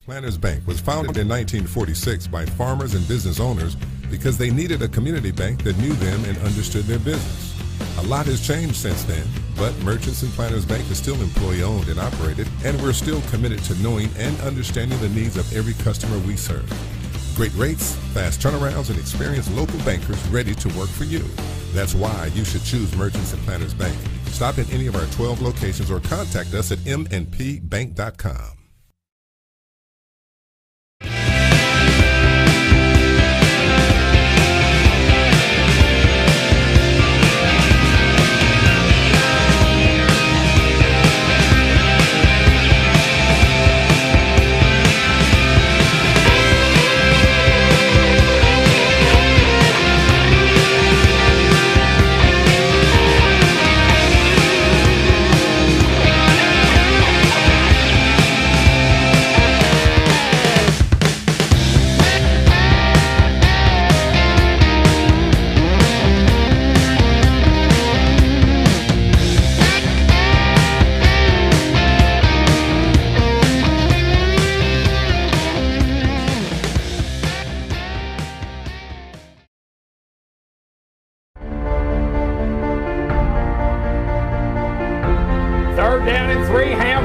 Planters Bank was founded in 1946 by farmers and business owners because they needed a community bank that knew them and understood their business. A lot has changed since then, but Merchants and Planters Bank is still employee-owned and operated, and we're still committed to knowing and understanding the needs of every customer we serve. Great rates, fast turnarounds, and experienced local bankers ready to work for you. That's why you should choose Merchants and Planters Bank. Stop in any of our 12 locations or contact us at mnpbank.com.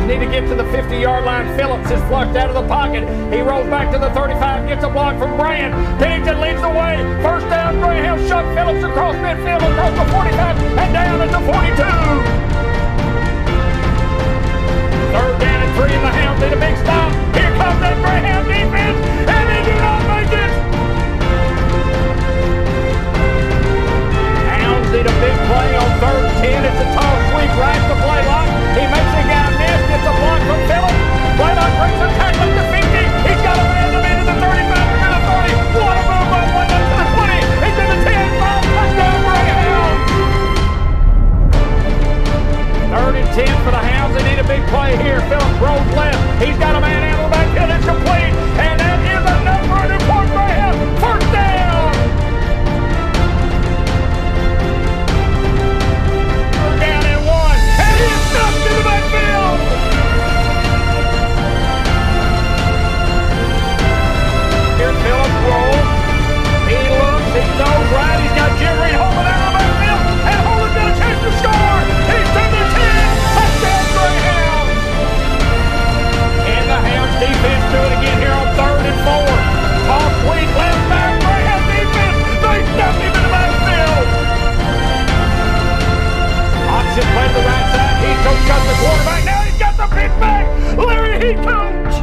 Need to get to the 50-yard line. Phillips is flushed out of the pocket. He rolls back to the 35, gets a block from Brand. Pennington leads the way. First down, Graham shut Phillips across midfield, across the 45, and down at the 42. Third down and 3, and the Hounds need a big stop. Here comes that Graham defense, and they do not make it. Hounds need a big play on 3rd and 10. It's a tall sweep right to play lock. He makes a guy miss, gets a block from Phillips. Blaylock brings a tackle to 50. He's got a man to the 35 to the 30. What a move by one to the 20. He's to the 10. 5 touchdown Greyhounds. 3rd and 10 for the Hounds. They need a big play here. Phillips rolls left. He's got a man out of the backfield. It's complete. And that is enough for a Newport Greyhound. First down. Down and 1. And he's stuffed in the backfield. Here Phillips rolls. He looks. He goes right. He's got Jim Reed holding out of the backfield. And Holden got a chance to score. He's to the 10. Touchdown Greyhounds. And the Hounds defense do it again here on 3rd and 4. Tall sweep left back. Greyhound defense. They stuffed him in the backfield. Option play to the right side. He's coach got the quarterback. Now he's got the pick back. Larry Heat coach.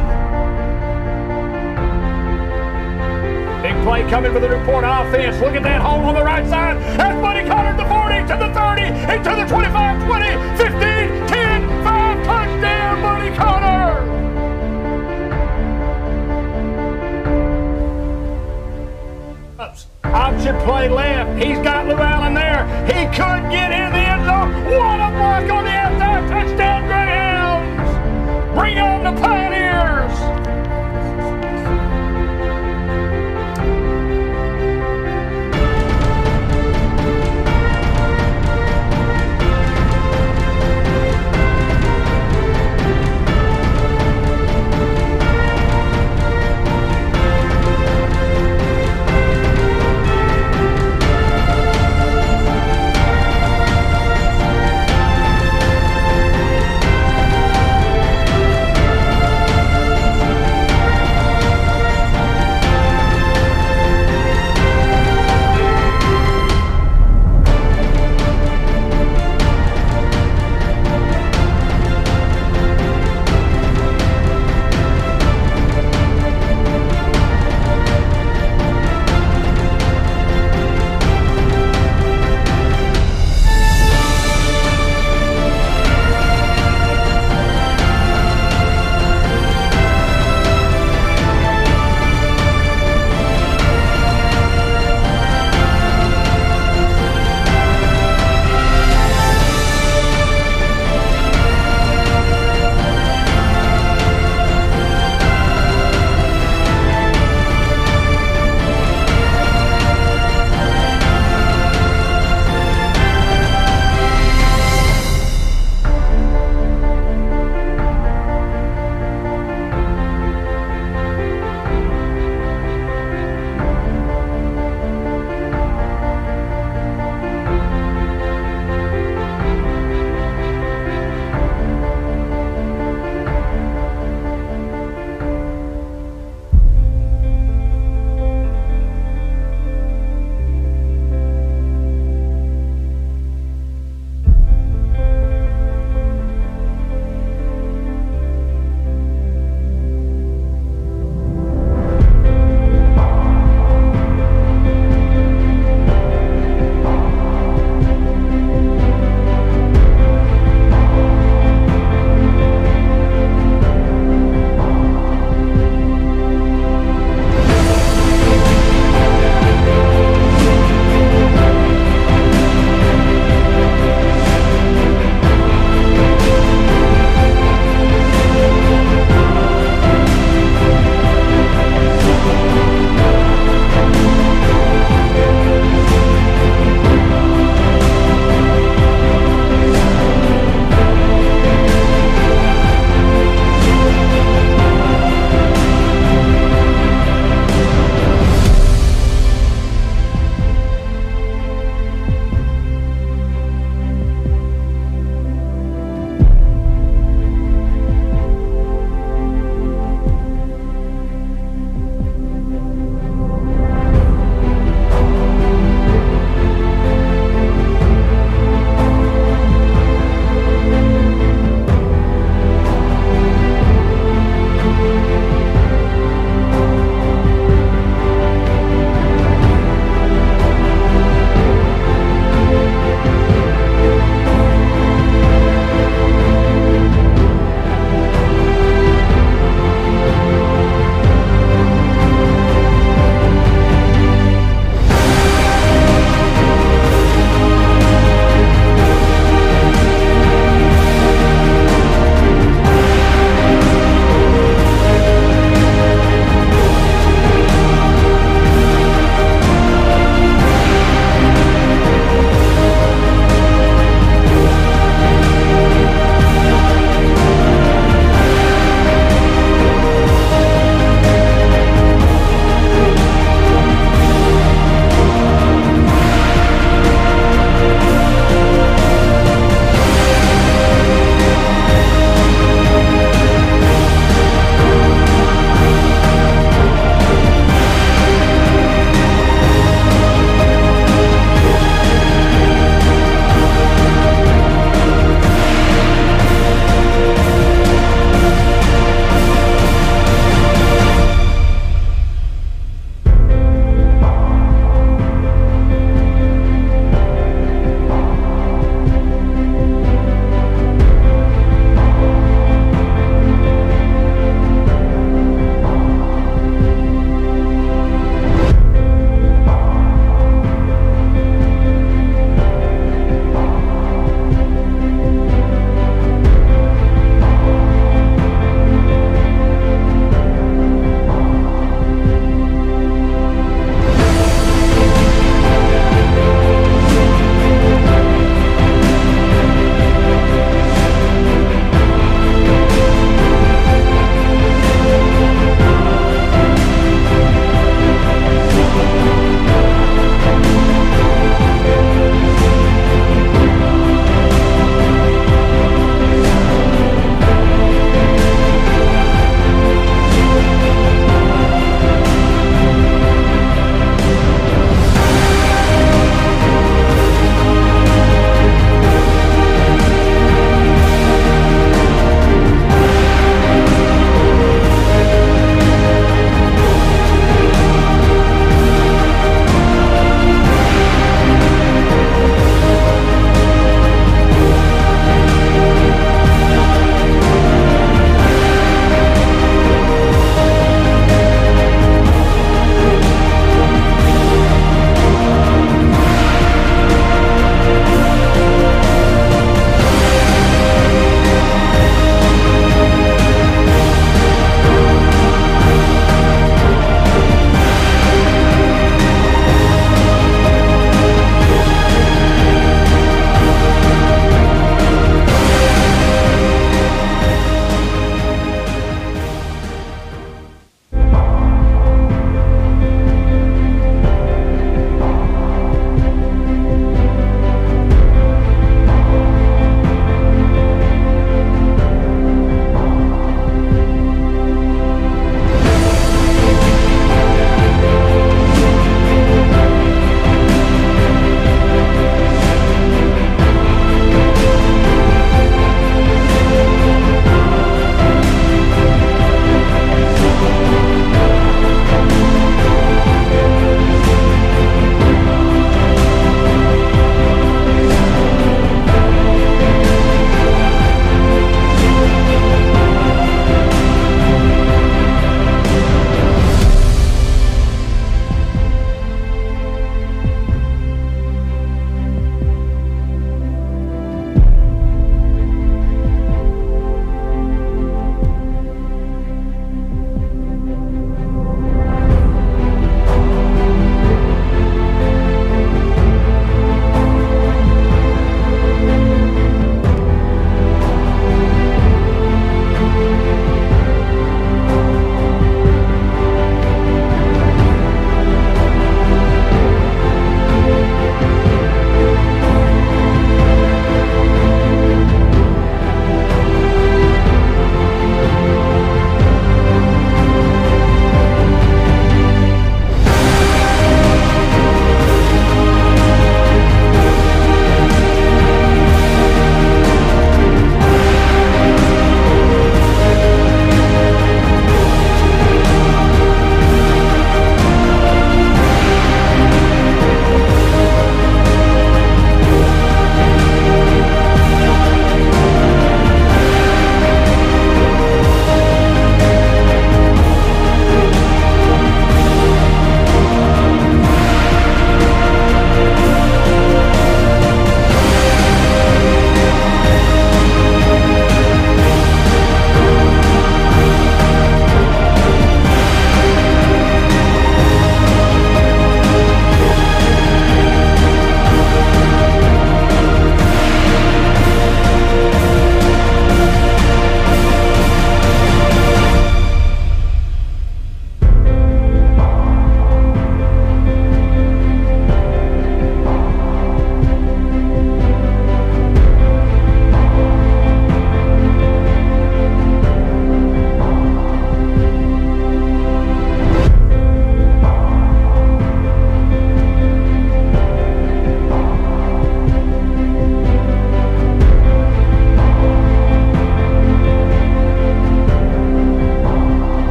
Big play coming for the Newport offense. Look at that hole on the right side. That's Buddy Connor to the 40, to the 30, into the 25, 20, 15, 10, 5. Touchdown, Buddy Connor. Option play left. He's got Llewellyn there. He could get in the end zone. What a block on the outside. Touchdown, Greyhounds. Bring on the Pioneers.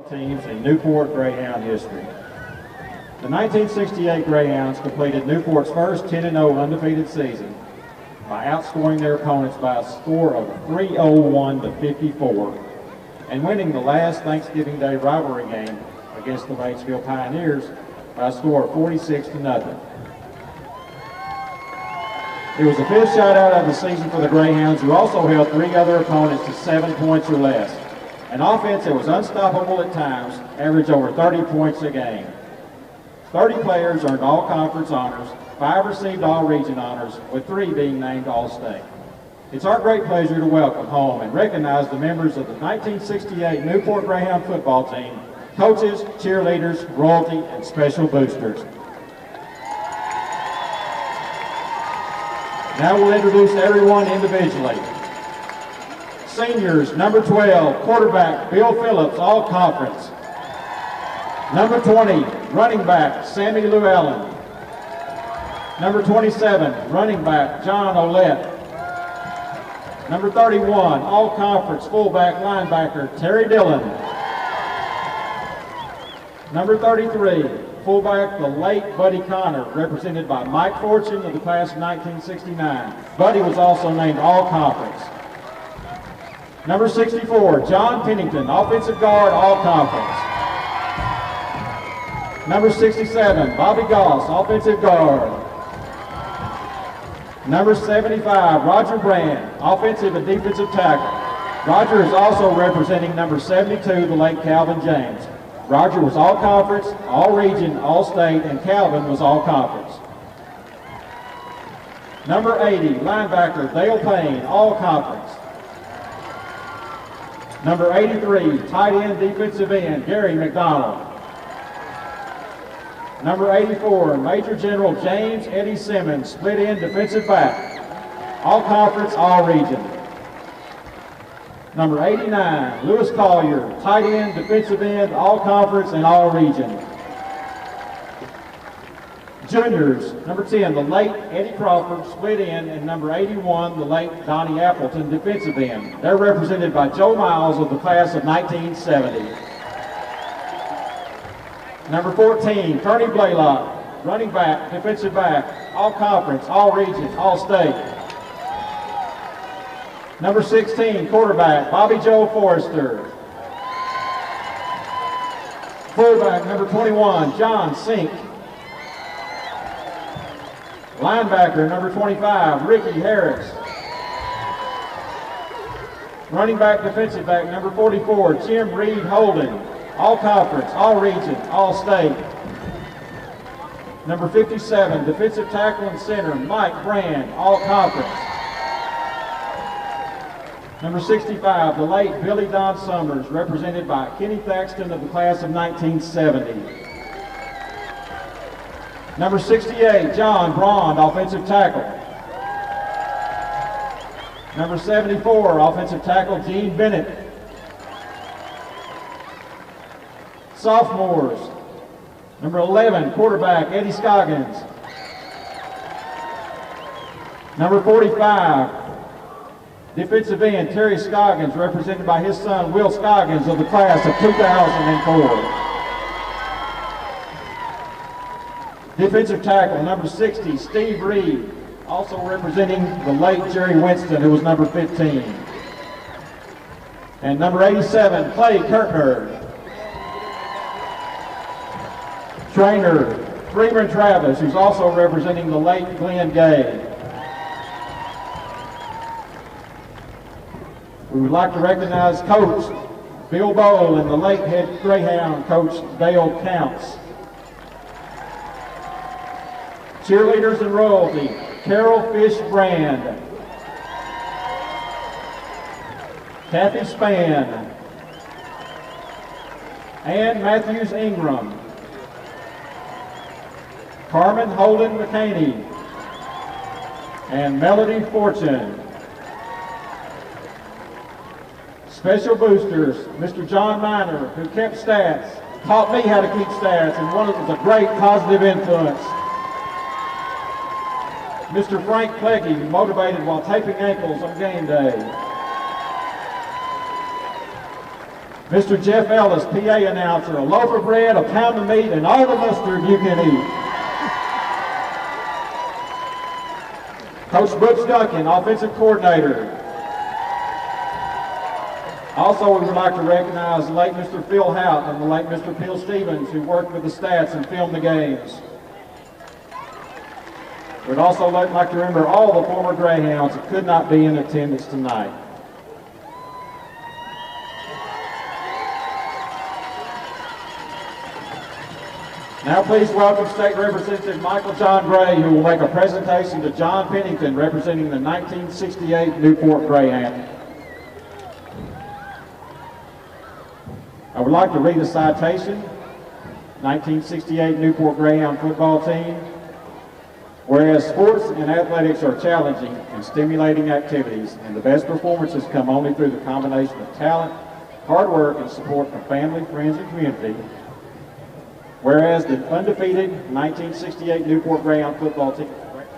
Teams in Newport Greyhound history. The 1968 Greyhounds completed Newport's first 10-0 undefeated season by outscoring their opponents by a score of 301 to 54 and winning the last Thanksgiving Day rivalry game against the Batesville Pioneers by a score of 46 to nothing. It was the fifth shutout of the season for the Greyhounds, who also held three other opponents to 7 points or less. An offense that was unstoppable at times, averaged over 30 points a game. 30 players earned all-conference honors, 5 received all-region honors, with 3 being named All-State. It's our great pleasure to welcome home and recognize the members of the 1968 Newport Greyhound football team, coaches, cheerleaders, royalty, and special boosters. Now we'll introduce everyone individually. Seniors, number 12, quarterback Bill Phillips, all conference. Number 20, running back Sammy Llewellyn. Number 27, running back John Olette. Number 31, all conference fullback linebacker Terry Dillon. Number 33, fullback the late Buddy Connor, represented by Mike Fortune of the class of 1969. Buddy was also named all conference. Number 64, John Pennington, offensive guard, all conference. Number 67, Bobby Goss, offensive guard. Number 75, Roger Brand, offensive and defensive tackle. Roger is also representing number 72, the late Calvin James. Roger was all conference, all region, all state, and Calvin was all conference. Number 80, linebacker Dale Payne, all conference. Number 83, tight end defensive end, Gary McDonald. Number 84, Major General James Eddie Simmons, split end defensive back. All conference, all region. Number 89, Lewis Collier, tight end defensive end, all conference and all region. Juniors, number 10, the late Eddie Crawford, split end, and number 81, the late Donnie Appleton, defensive end. They're represented by Joe Miles of the class of 1970. Number 14, Tony Blaylock, running back, defensive back, all conference, all region, all state. Number 16, quarterback, Bobby Joe Forrester. Fullback, number 21, John Sink. Linebacker, number 25, Ricky Harris. Running back, defensive back, number 44, Jim Reed Holden. All conference, all region, all state. Number 57, defensive tackle and center, Mike Brand, all conference. Number 65, the late Billy Don Summers, represented by Kenny Thaxton of the class of 1970. Number 68, John Braun, offensive tackle. Number 74, offensive tackle, Gene Bennett. Sophomores, number 11, quarterback, Eddie Scoggins. Number 45, defensive end, Terry Scoggins, represented by his son, Will Scoggins, of the class of 2004. Defensive tackle, number 60, Steve Reed, also representing the late Jerry Winston, who was number 15. And number 87, Clay Kirkner. Trainer, Freeman Travis, who's also representing the late Glenn Gay. We would like to recognize Coach Bill Bowl and the late head Greyhound Coach Dale Counts. Cheerleaders and royalty, Carol Fish Brand, Kathy Spann, Ann Matthews Ingram, Carmen Holden McCaney, and Melody Fortune. Special boosters, Mr. John Miner, who kept stats, taught me how to keep stats, and was a great positive influence. Mr. Frank Pleggy, motivated while taping ankles on game day. Mr. Jeff Ellis, PA announcer, a loaf of bread, a pound of meat, and all the mustard you can eat. Coach Brooks Duncan, offensive coordinator. Also, we would like to recognize the late Mr. Phil Hout and the late Mr. Phil Stevens, who worked with the stats and filmed the games. We'd also like to remember all the former Greyhounds that could not be in attendance tonight. Now please welcome State Representative Michael John Gray, who will make a presentation to John Pennington, representing the 1968 Newport Greyhound. I would like to read a citation. 1968 Newport Greyhound football team. Whereas sports and athletics are challenging and stimulating activities, and the best performances come only through the combination of talent, hard work, and support from family, friends, and community. Whereas the undefeated 1968 Newport Greyhound football team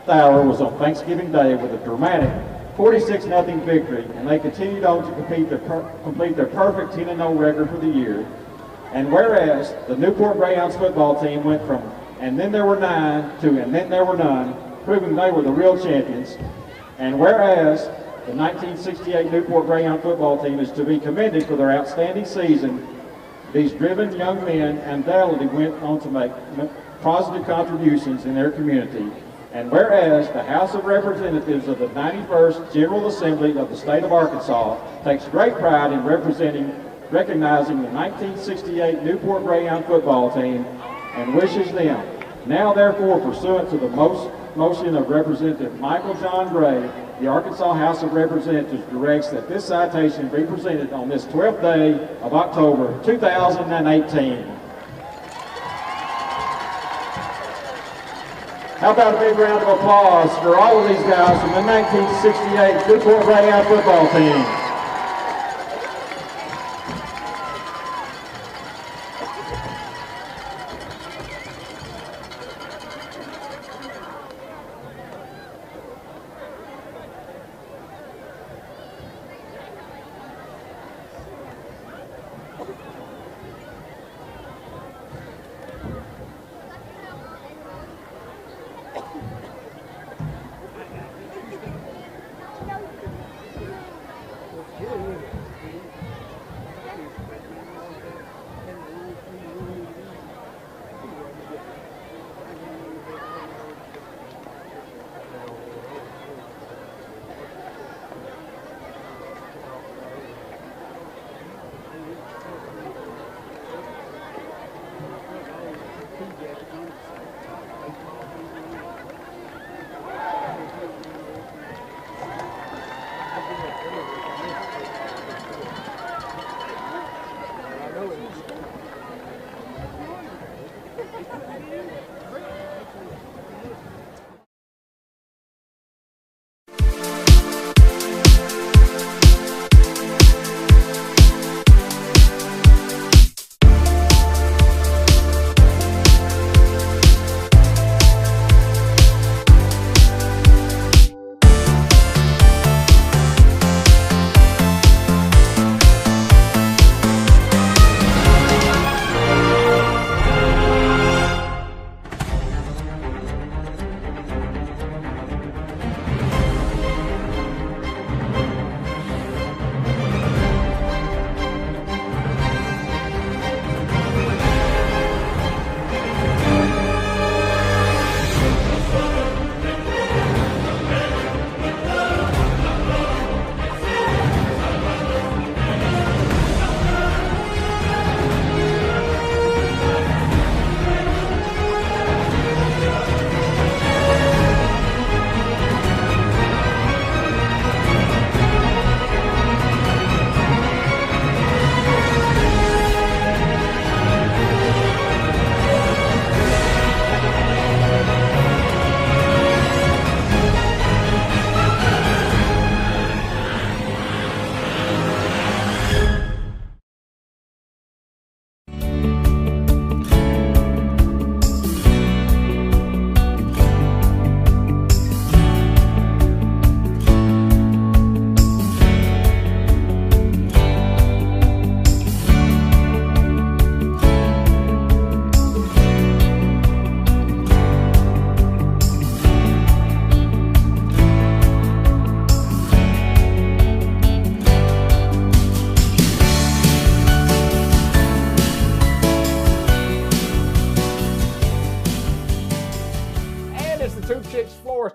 hour was on Thanksgiving Day with a dramatic 46-0 victory, and they continued on to complete their perfect 10-0 record for the year. And whereas the Newport Greyhounds football team went from "and then there were 9" to "and then there were none," proving they were the real champions. And whereas the 1968 Newport Greyhound football team is to be commended for their outstanding season, these driven young men undoubtedly went on to make positive contributions in their community. And whereas the House of Representatives of the 91st General Assembly of the state of Arkansas takes great pride in recognizing the 1968 Newport Greyhound football team and wishes them, now therefore pursuant to the motion of Representative Michael John Gray, the Arkansas House of Representatives directs that this citation be presented on this 12th day of October 2018. How about a big round of applause for all of these guys from the 1968 Newport Greyhound football team.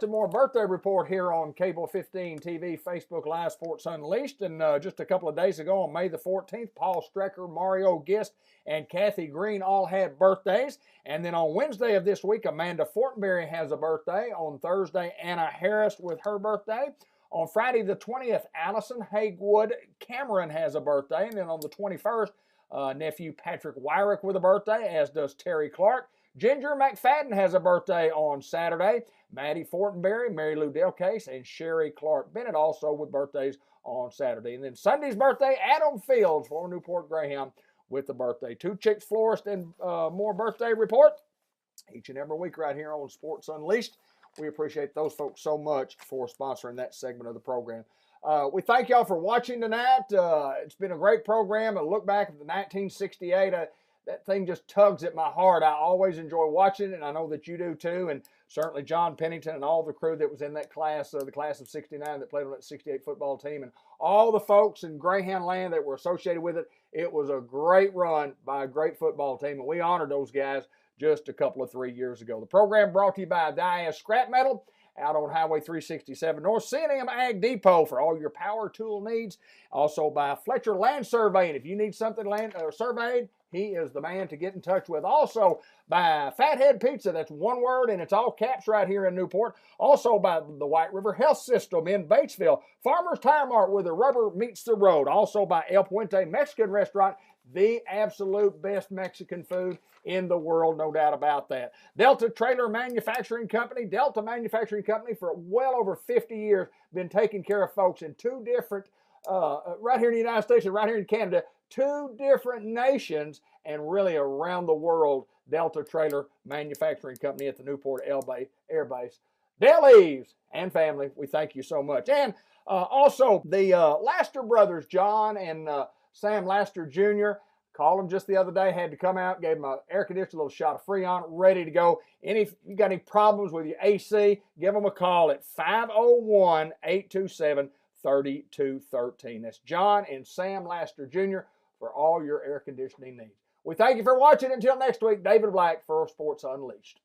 Preston Moore Birthday Report here on Cable 15 TV, Facebook Live Sports Unleashed. And just a couple of days ago on May the 14th, Paul Strecker, Mario Gist, and Kathy Green all had birthdays. And then on Wednesday of this week, Amanda Fortenberry has a birthday. On Thursday, Anna Harris with her birthday. On Friday the 20th, Allison Hagewood Cameron has a birthday. And then on the 21st, nephew Patrick Wyrick with a birthday, as does Terry Clark. Ginger McFadden has a birthday on Saturday. Maddie Fortenberry, Mary Lou Delcase, and Sherry Clark Bennett also with birthdays on Saturday. And then Sunday's birthday, Adam Fields, for Newport Greyhound, with the birthday. Two Chicks Florist and more birthday report each and every week right here on Sports Unleashed. We appreciate those folks so much for sponsoring that segment of the program. We thank y'all for watching tonight. It's been a great program. A look back at the 1968. That thing just tugs at my heart. I always enjoy watching it, and I know that you do too. And certainly John Pennington and all the crew that was in that class, the class of 69 that played on that 68 football team, and all the folks in Greyhound land that were associated with it. It was a great run by a great football team, and we honored those guys just a couple of 3 years ago. The program brought to you by the IS Scrap Metal out on Highway 367 North, C&M Ag Depot for all your power tool needs. Also by Fletcher Land Surveying. If you need something surveyed, he is the man to get in touch with. Also by Fathead Pizza, that's one word and it's all caps right here in Newport. Also by the White River Health System in Batesville. Farmer's Tire Mart, where the rubber meets the road. Also by El Puente Mexican Restaurant, the absolute best Mexican food in the world, no doubt about that. Delta Trailer Manufacturing Company, Delta Manufacturing Company for well over 50 years, been taking care of folks in two different, right here in the United States and right here in Canada, two different nations, and really around the world. Delta Trailer Manufacturing Company at the Newport Air Base. Dale Eves and family, we thank you so much. And also the Laster brothers, John and Sam Laster Jr., called him just the other day, had to come out, gave him an air conditioner, a little shot of Freon, ready to go. If you got any problems with your AC, give them a call at 501-827-3213. That's John and Sam Laster Jr. for all your air conditioning needs. We thank you for watching. Until next week, David Black for Sports Unleashed.